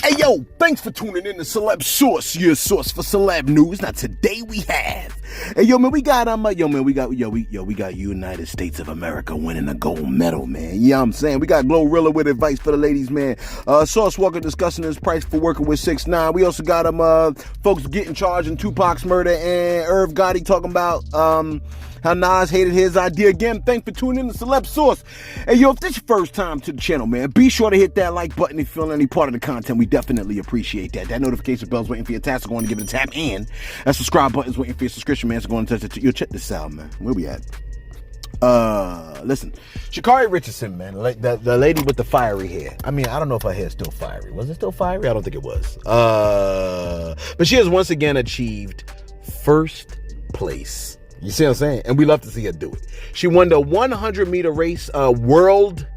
Hey yo, thanks for tuning in to Celeb Source, your source for celeb news. Now today we have, hey yo man, we got United States of America winning a gold medal, man. You know what I'm saying? We got Glorilla with advice for the ladies, man. Sauce Walker discussing his price for working with 6ix9ine. We also got folks getting charged in Tupac's murder, and Irv Gotti talking about how Nas hated his idea. Again, thanks for tuning in to Celeb Source. Hey, yo, if this is your first time to the channel, man, be sure to hit that like button if you feel any part of the content. We definitely appreciate that. That notification bell's waiting for your task. So go on and give it a tap. And that subscribe button's waiting for your subscription, man. So go on and touch it. Yo, check this out, man. Where we at? Listen. Sha'Carri Richardson, man. The lady with the fiery hair. I mean, I don't know if her hair's still fiery. Was it still fiery? I don't think it was. But she has once again achieved first place. You see what I'm saying? And we love to see her do it. She won the 100-meter race world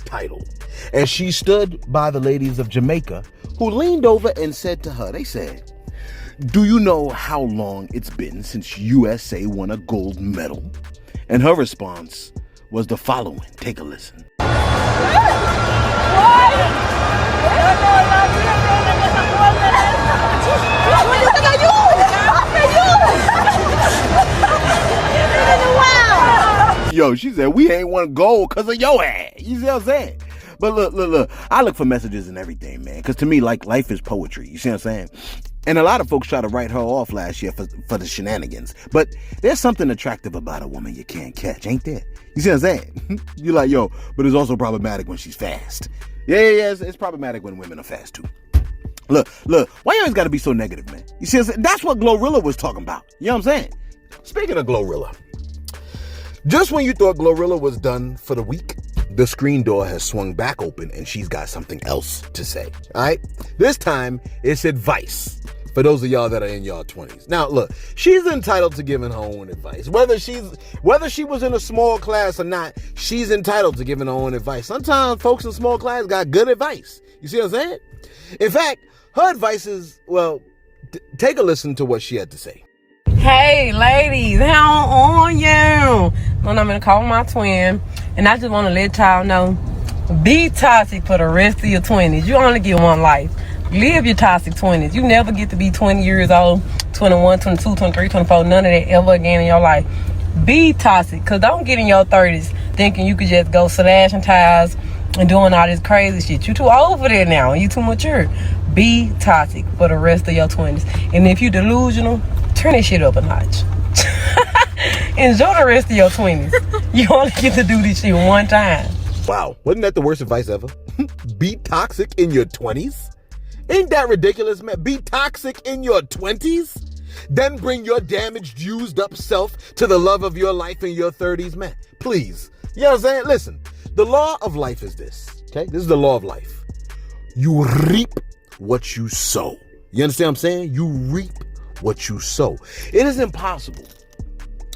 title. And she stood by the ladies of Jamaica, who leaned over and said to her, they said, "Do you know how long it's been since USA won a gold medal?" And her response was the following. Take a listen. Yo, she said, we ain't won gold because of your ass. You see what I'm saying? But look. I look for messages and everything, man. Because to me, like, life is poetry. You see what I'm saying? And a lot of folks try to write her off last year for the shenanigans. But there's something attractive about a woman you can't catch, ain't there? You see what I'm saying? You're like, yo, but it's also problematic when she's fast. Yeah, it's problematic when women are fast, too. Look, why you always got to be so negative, man? You see what I'm saying? That's what Glorilla was talking about. You know what I'm saying? Speaking of Glorilla, just when you thought Glorilla was done for the week, the screen door has swung back open and she's got something else to say. All right? This time, it's advice for those of y'all that are in y'all 20s. Now, look, she's entitled to giving her own advice. Whether she was in a small class or not, she's entitled to giving her own advice. Sometimes folks in small class got good advice. You see what I'm saying? In fact, her advice is, well, take a listen to what she had to say. Hey ladies, how on you? My name is call my twin, and I just want to let y'all know, be toxic for the rest of your 20s. You only get one life. Live your toxic 20s. You never get to be 20 years old, 21, 22, 23, 24, none of that ever again in your life. Be toxic, because don't get in your 30s thinking you could just go slashing tires and doing all this crazy shit. You too old for that now. You too mature. Be toxic for the rest of your 20s. And if you delusional, turn this shit up a notch. Enjoy the rest of your 20s. You only get to do this shit one time. Wow, wasn't that the worst advice ever? Be toxic in your 20s? Ain't that ridiculous, man? Be toxic in your 20s? Then bring your damaged, used up self to the love of your life in your 30s, man. Please. You know what I'm saying? Listen, the law of life is this, okay? This is the law of life. You reap what you sow. You understand what I'm saying? You reap what you sow. It is impossible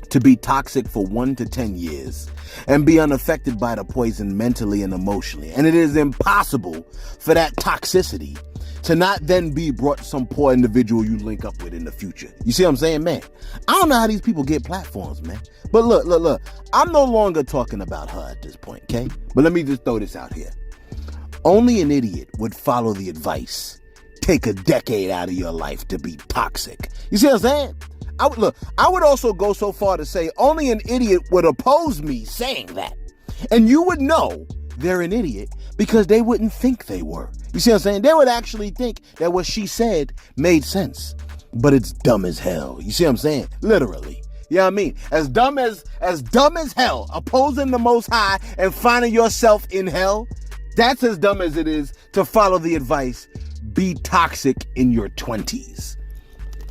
to be toxic for 1 to 10 years and be unaffected by the poison mentally and emotionally. And it is impossible for that toxicity to not then be brought to some poor individual you link up with in the future. You see what I'm saying, man? I don't know how these people get platforms, man. But look. I'm no longer talking about her at this point, okay? But let me just throw this out here. Only an idiot would follow the advice. Take a decade out of your life to be toxic. You see what I'm saying? I would also go so far to say only an idiot would oppose me saying that. And you would know they're an idiot because they wouldn't think they were. You see what I'm saying? They would actually think that what she said made sense. But it's dumb as hell. You see what I'm saying? Literally. You know what I mean? As dumb as hell, opposing the Most High and finding yourself in hell, that's as dumb as it is to follow the advice, be toxic in your 20s.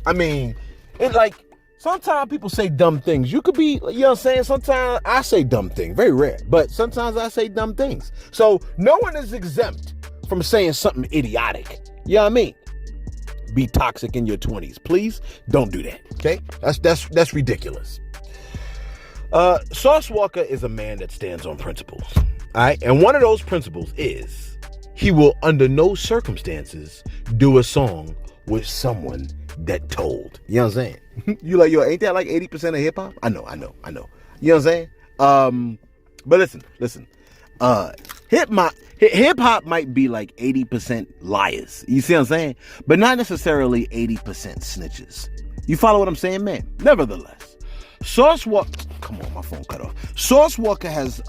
I mean, it's like, sometimes people say dumb things. You could be, you know what I'm saying? Sometimes I say dumb things, very rare, but sometimes I say dumb things. So no one is exempt from saying something idiotic. You know what I mean? Be toxic in your 20s. Please don't do that, okay? That's ridiculous. Sauce Walker is a man that stands on principles, all right? And one of those principles is he will under no circumstances do a song with someone that told. You know what I'm saying? You like, yo, ain't that like 80% of hip hop? I know. You know what I'm saying? But listen. Hip hop might be like 80% liars. You see what I'm saying? But not necessarily 80% snitches. You follow what I'm saying, man? Nevertheless, Sauce Walker. Come on, my phone cut off. Sauce Walker has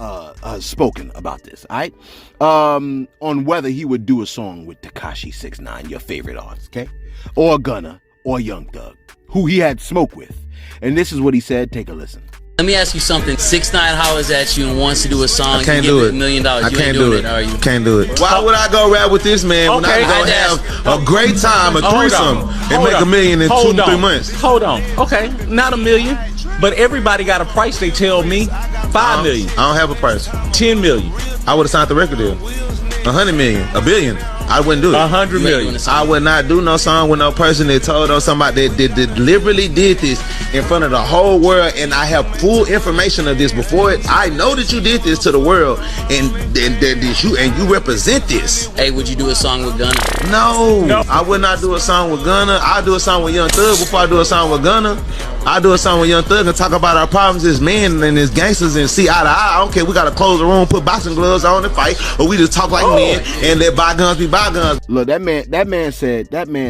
spoken about this, all right? On whether he would do a song with Tekashi 6ix9ine, your favorite artist, okay? Or Gunna, or Young Thug, who he had smoke with. And this is what he said. Take a listen. Let me ask you something. 6ix9ine hollers at you and wants to do a song. I can't do it. $1 million. I You can't ain't do doing it. Are you? Can't do it. Why would I go rap with this man when I Okay, go have a great time, a threesome, and Hold make on. $1 million in Hold 2 to 3 on. months? Hold on. Okay, not $1 million, but everybody got a price. They tell me $5 million, I don't have a price. $10 million, I would have signed the record deal. $100 million, $1 billion. I wouldn't do it. $100 You ain't doing million. a song. I would not do no song with no person that told us somebody that deliberately did this in front of the whole world, and I have full information of this before it. I know that you did this to the world, and you represent this. Hey, would you do a song with Gunna? No, I would not do a song with Gunna. I'll do a song with Young Thug before I do a song with Gunna. I do a song with Young Thug and talk about our problems as men and as gangsters and see eye to eye. I don't care. We gotta close the room, put boxing gloves on and fight, or we just talk like men and let bygones be bygones. Look, that man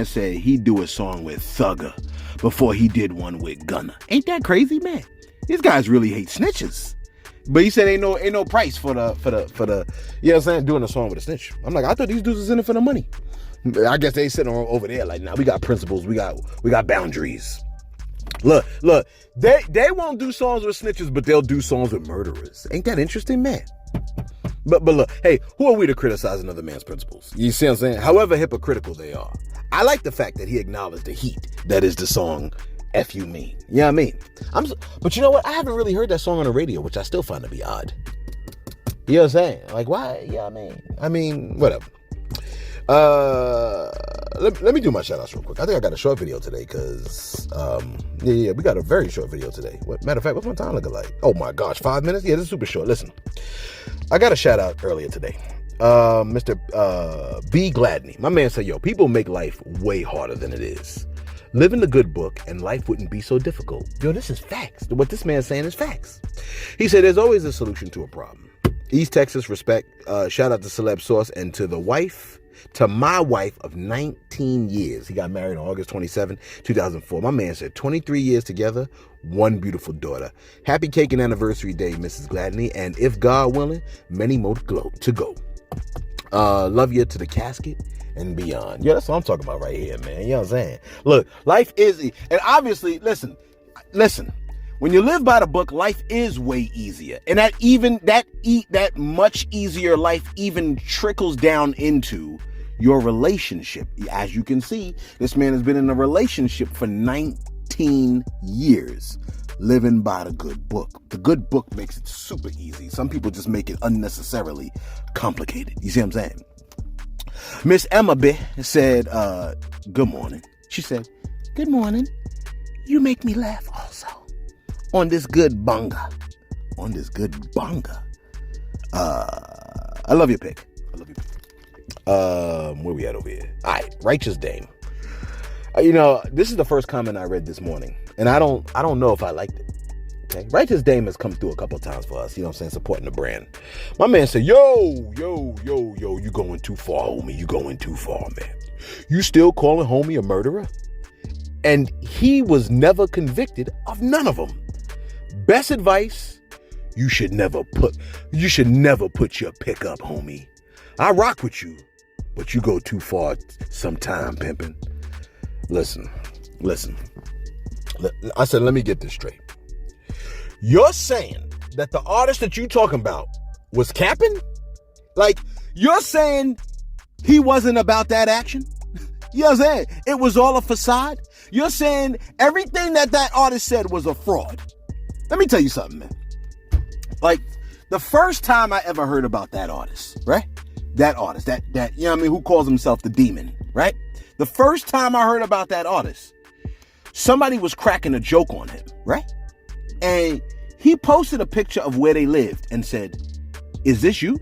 said he'd do a song with Thugger before he did one with Gunna. Ain't that crazy, man? These guys really hate snitches. But he said ain't no price for the you know what I'm saying, doing a song with a snitch. I'm like, I thought these dudes was in it for the money. I guess they sitting over there like, nah, we got principles, we got boundaries. Look, they won't do songs with snitches, but they'll do songs with murderers. Ain't that interesting, man? But look, hey, who are we to criticize another man's principles? You see what I'm saying? However hypocritical they are. I like the fact that he acknowledged the heat that is the song F You Mean. You know what I mean? But you know what? I haven't really heard that song on the radio, which I still find to be odd. You know what I'm saying? Like, why? Yeah, I mean, whatever. Let me do my shout outs real quick. I think I got a short video today because we got a very short video today. Matter of fact, what's my time looking like? Oh my gosh, 5 minutes? Yeah, this is super short. Listen, I got a shout out earlier today. Mr. B. Gladney. My man said, yo, people make life way harder than it is. Live in the good book and life wouldn't be so difficult. Yo, this is facts. What this man's saying is facts. He said there's always a solution to a problem. East Texas respect. Shout out to Celebs Source and to my wife of 19 years. He got married on August 27, 2004. My man said 23 years together, one beautiful daughter. Happy cake and anniversary day, Mrs. Gladney. And if God willing, many more to go. Love you to the casket and beyond. Yeah, that's what I'm talking about right here, man. You know what I'm saying? Look, life is, and obviously, listen. When you live by the book, life is way easier. And that much easier life even trickles down into your relationship. As you can see, this man has been in a relationship for 19 years, living by the good book. The good book makes it super easy. Some people just make it unnecessarily complicated. You see what I'm saying? Miss Emma B said, good morning. She said, good morning. You make me laugh also. On this good bonga. I love your pick. Where we at over here? All right, Righteous Dame. This is the first comment I read this morning, and I don't know if I liked it. Okay, Righteous Dame has come through a couple of times for us. You know what I'm saying, supporting the brand. My man said, yo, you going too far, homie. You going too far, man. You still calling homie a murderer? And he was never convicted of none of them. Best advice, you should never put your pick up, homie. I rock with you, but you go too far sometime, pimping. Listen. I said, let me get this straight. You're saying that the artist that you talking about was capping? Like, you're saying he wasn't about that action? You know what I'm saying? It was all a facade? You're saying everything that artist said was a fraud? Let me tell you something, man. Like, the first time I ever heard about that artist, right? That artist, that you know what I mean, who calls himself the Demon, right? The first time I heard about that artist, somebody was cracking a joke on him, right? And he posted a picture of where they lived and said, is this you?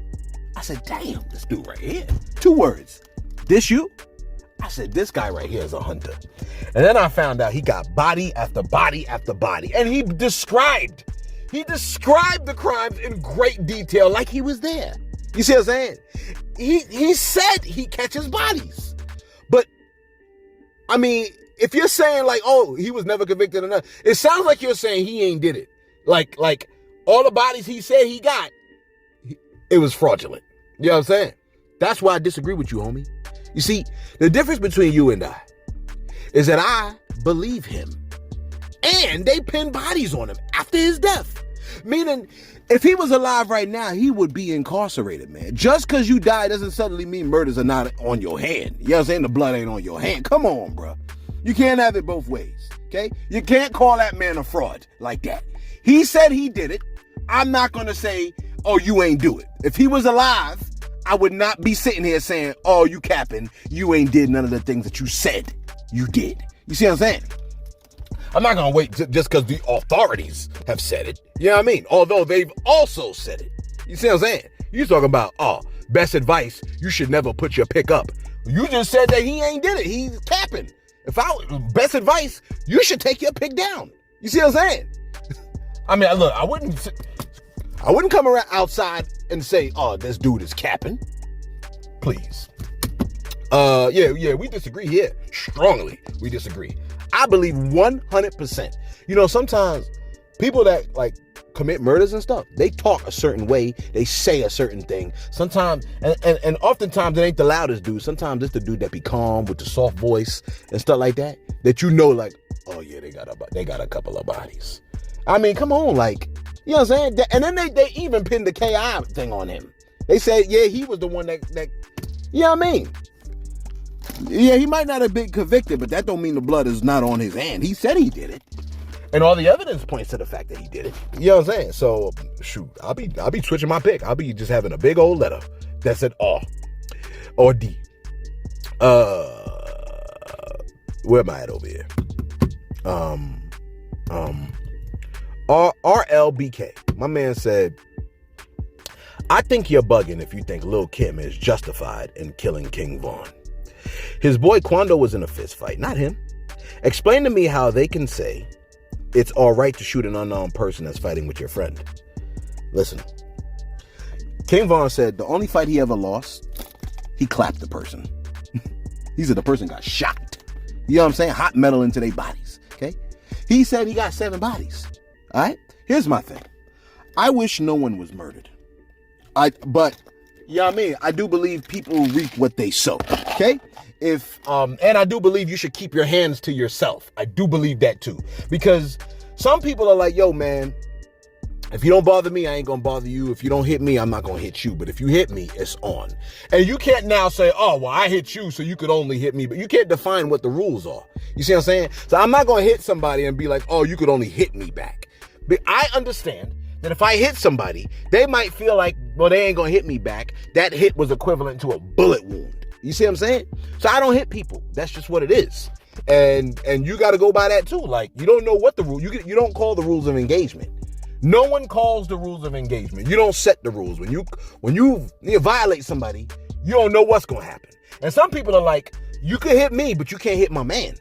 I said, damn, this dude right here. 2 words. This you? I said, this guy right here is a hunter. And then I found out he got body after body after body. And he described the crimes in great detail like he was there. You see what I'm saying? He said he catches bodies. But, I mean, if you're saying like, oh, he was never convicted enough, it sounds like you're saying he ain't did it. Like all the bodies he said he got, it was fraudulent. You know what I'm saying? That's why I disagree with you, homie. You see, the difference between you and I is that I believe him. And they pinned bodies on him after his death. Meaning, if he was alive right now, he would be incarcerated, man. Just because you die doesn't suddenly mean murders are not on your hand. You know what I'm saying? The blood ain't on your hand. Come on, bro. You can't have it both ways, okay? You can't call that man a fraud like that. He said he did it. I'm not going to say, oh, you ain't do it. If he was alive, I would not be sitting here saying, oh, you capping. You ain't did none of the things that you said you did. You see what I'm saying? I'm not going to wait just because the authorities have said it. You know what I mean? Although they've also said it. You see what I'm saying? You talking about, oh, best advice, you should never put your pick up. You just said that he ain't did it. He's capping. Best advice, you should take your pick down. You see what I'm saying? I mean, look, I wouldn't come around outside and say, oh, this dude is capping. Please. Yeah, we disagree here. Strongly, we disagree. I believe 100%. You know, sometimes people that like commit murders and stuff, they talk a certain way, they say a certain thing. Sometimes, and oftentimes it ain't the loudest dude. Sometimes it's the dude that be calm with the soft voice and stuff like that. That you know, like, oh yeah, they got a couple of bodies. I mean, come on, like, you know what I'm saying? And then they even pinned the KI thing on him. They said, yeah, he was the one that you know what I mean? Yeah, he might not have been convicted, but that don't mean the blood is not on his hand. He said he did it. And all the evidence points to the fact that he did it. You know what I'm saying? So, shoot, I'll be switching my pick. I'll be just having a big old letter that said R or D. Where am I at over here? RLBK. My man said, I think you're bugging if you think Lil' Kim is justified in killing King Von. His boy Quando was in a fist fight, not him. Explain to me how they can say it's all right to shoot an unknown person that's fighting with your friend. Listen, King Von said the only fight he ever lost, he clapped the person. He said the person got shot. You know what I'm saying? Hot metal into their bodies, okay? He said he got 7 bodies, all right? Here's my thing. I wish no one was murdered. But, you know what I mean? I do believe people reap what they sow, okay? And I do believe you should keep your hands to yourself. I do believe that too. Because some people are like, yo, man, if you don't bother me, I ain't gonna bother you. If you don't hit me, I'm not gonna hit you. But if you hit me, it's on. And you can't now say, oh, well, I hit you, so you could only hit me. But you can't define what the rules are. You see what I'm saying? So I'm not gonna hit somebody and be like, oh, you could only hit me back. But I understand that if I hit somebody, they might feel like, well, they ain't gonna hit me back. That hit was equivalent to a bullet wound. You see what I'm saying? So I don't hit people. That's just what it is. And you got to go by that too. Like, you don't know what the rule. You don't call the rules of engagement. No one calls the rules of engagement. You don't set the rules. When you violate somebody, you don't know what's going to happen. And some people are like, you can hit me, but you can't hit my man.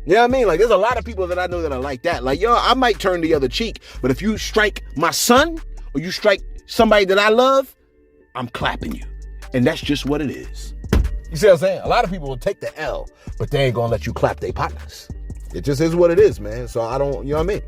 You know what I mean? Like, there's a lot of people that I know that are like that. Like, yo, I might turn the other cheek, but if you strike my son or you strike somebody that I love, I'm clapping you. And that's just what it is. You see what I'm saying? A lot of people will take the L, but they ain't gonna let you clap their partners. It just is what it is, man. So I don't, you know what I mean?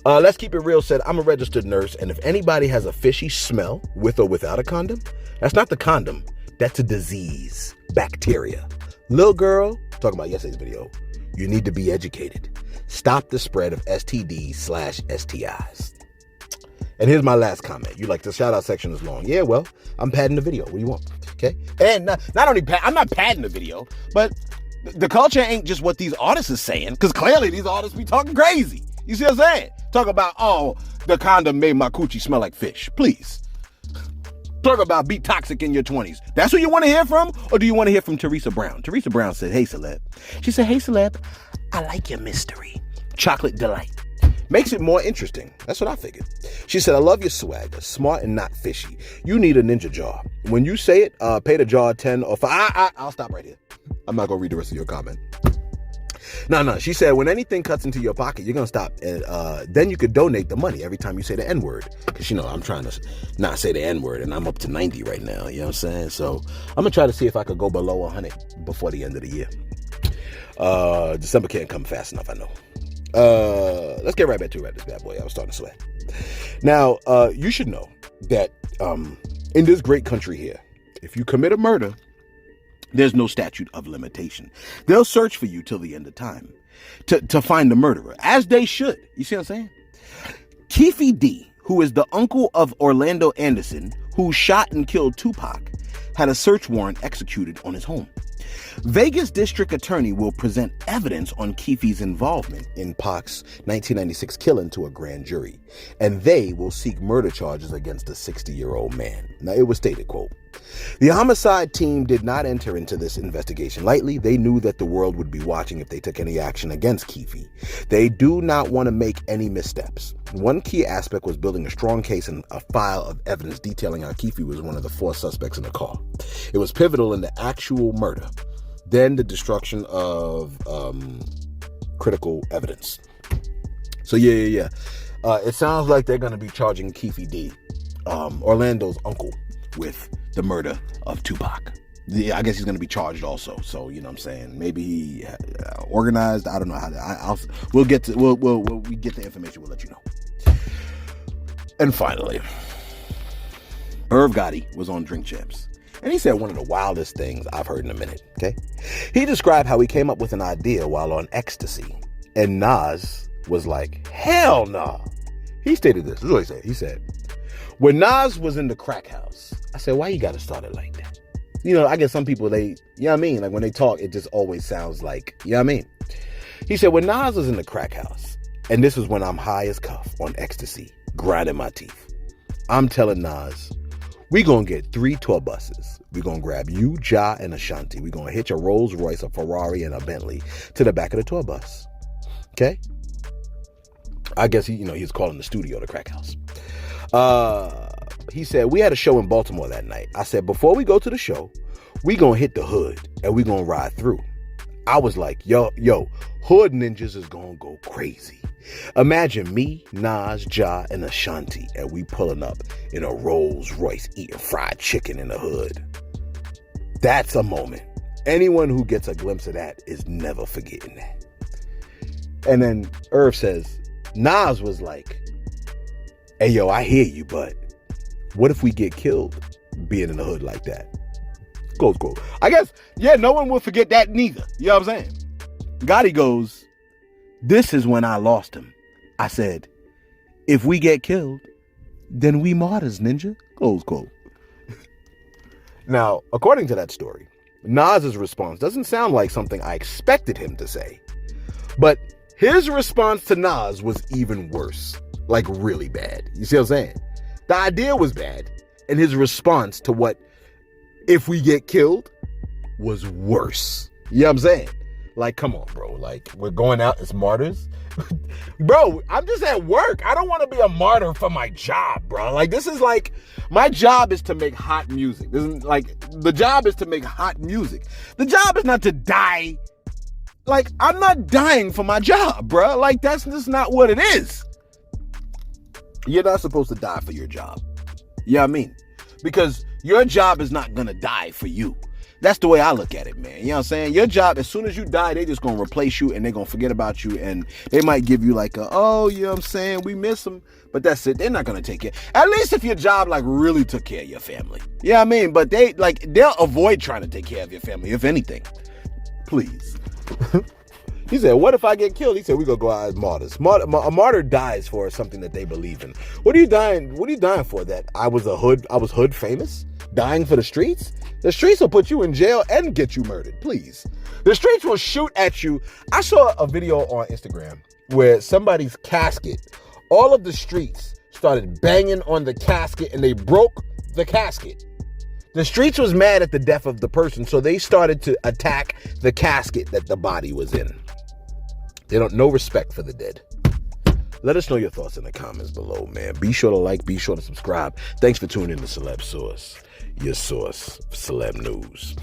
Let's Keep It Real said, I'm a registered nurse, and if anybody has a fishy smell with or without a condom, that's not the condom. That's a disease, bacteria. Little girl, talking about yesterday's video, you need to be educated. Stop the spread of STDs/STIs. And here's my last comment. You like the shout out section is long. Yeah, well, I'm padding the video. What do you want? Okay. And not only I'm not padding the video, but the culture ain't just what these artists are saying, because clearly these artists be talking crazy. You see what I'm saying? Talk about, oh, the condom made my coochie smell like fish. Please. Talk about be toxic in your 20s. That's who you want to hear from? Or do you want to hear from Teresa Brown? Teresa Brown said, hey, Celeb. She said, hey, Celeb, I like your mystery. Chocolate delight. Makes it more interesting. That's what I figured. She said, I love your swagger. Smart and not fishy. You need a ninja jar. When you say it, pay the jar 10 or 5. I'll stop right here. I'm not going to read the rest of your comment. No. She said, when anything cuts into your pocket, you're going to stop. And then you could donate the money every time you say the N-word. Because, I'm trying to not say the N-word, and I'm up to 90 right now. You know what I'm saying? So I'm going to try to see if I could go below 100 before the end of the year. December can't come fast enough, I know. Let's get right back to this bad boy. I was starting to sweat. Now, you should know that in this great country here, if you commit a murder, there's no statute of limitation. They'll search for you till the end of time to find the murderer, as they should. You see what I'm saying? Keefe D, who is the uncle of Orlando Anderson, who shot and killed Tupac, had a search warrant executed on his home. Vegas district attorney will present evidence on Keefe's involvement in Pac's 1996 killing to a grand jury, and they will seek murder charges against the 60-year-old man. Now, it was stated, quote, the homicide team did not enter into this investigation lightly. They knew that the world would be watching if they took any action against Keefe. They do not want to make any missteps. One key aspect was building a strong case and a file of evidence detailing how Keefe was one of the 4 suspects in the car. It was pivotal in the actual murder. Then the destruction of critical evidence. So yeah. It sounds like they're going to be charging Keefe D, Orlando's uncle, with the murder of Tupac. I guess he's going to be charged also. So, you know what I'm saying? Maybe he organized. I don't know how we'll get the information. We'll let you know. And finally, Irv Gotti was on Drink Champs. And he said one of the wildest things I've heard in a minute, okay? He described how he came up with an idea while on ecstasy. And Nas was like, hell no. He stated this. This is what he said. He said, when Nas was in the crack house, I said, why you got to start it like that? I guess some people, you know what I mean? Like when they talk, it just always sounds like, you know what I mean? He said, when Nas was in the crack house, and this is when I'm high as cuff on ecstasy, grinding my teeth, I'm telling Nas, we gonna get 3 tour buses. We gonna grab you, Ja, and Ashanti. We gonna hitch a Rolls Royce, a Ferrari, and a Bentley to the back of the tour bus. Okay? I guess he was calling the studio the crack house. He said, we had a show in Baltimore that night. I said, before we go to the show, we gonna hit the hood and we gonna ride through. I was like, yo, hood ninjas is gonna go crazy. Imagine me, Nas, Ja, and Ashanti, and we pulling up in a Rolls Royce eating fried chicken in the hood. That's a moment. Anyone who gets a glimpse of that is never forgetting that. And then Irv says, Nas was like, hey, yo, I hear you, but what if we get killed being in the hood like that? Close quote. I guess, no one will forget that neither. You know what I'm saying? Gotti goes, this is when I lost him. I said, if we get killed, then we martyrs, ninja. Close quote. Now, according to that story, Nas's response doesn't sound like something I expected him to say. But his response to Nas was even worse. Like really bad. You see what I'm saying? The idea was bad. And his response to what if we get killed was worse. You know what I'm saying? Like, come on, bro. Like, we're going out as martyrs. Bro, I'm just at work. I don't want to be a martyr for my job, bro. Like, this is like, my job is to make hot music. This is like, the job is to make hot music. The job is not to die. Like, I'm not dying for my job, bro. Like, that's just not what it is. You're not supposed to die for your job. You know what I mean? Because your job is not going to die for you. That's the way I look at it, man. You know what I'm saying? Your job, as soon as you die, they just going to replace you and they're going to forget about you. And they might give you like oh, you know what I'm saying? We miss them. But that's it. They're not going to take care. At least if your job like really took care of your family. You know what I mean? But they'll avoid trying to take care of your family, if anything. Please. He said, what if I get killed? He said, we're going to go out as martyrs. A martyr dies for something that they believe in. What are you dying for? That I was hood famous? Dying for the streets? The streets will put you in jail and get you murdered. Please. The streets will shoot at you. I saw a video on Instagram where somebody's casket, all of the streets started banging on the casket and they broke the casket. The streets was mad at the death of the person, so they started to attack the casket that the body was in. They don't no respect for the dead. Let us know your thoughts in the comments below, man. Be sure to like, be sure to subscribe. Thanks for tuning in to Celeb Source, your source for celeb news.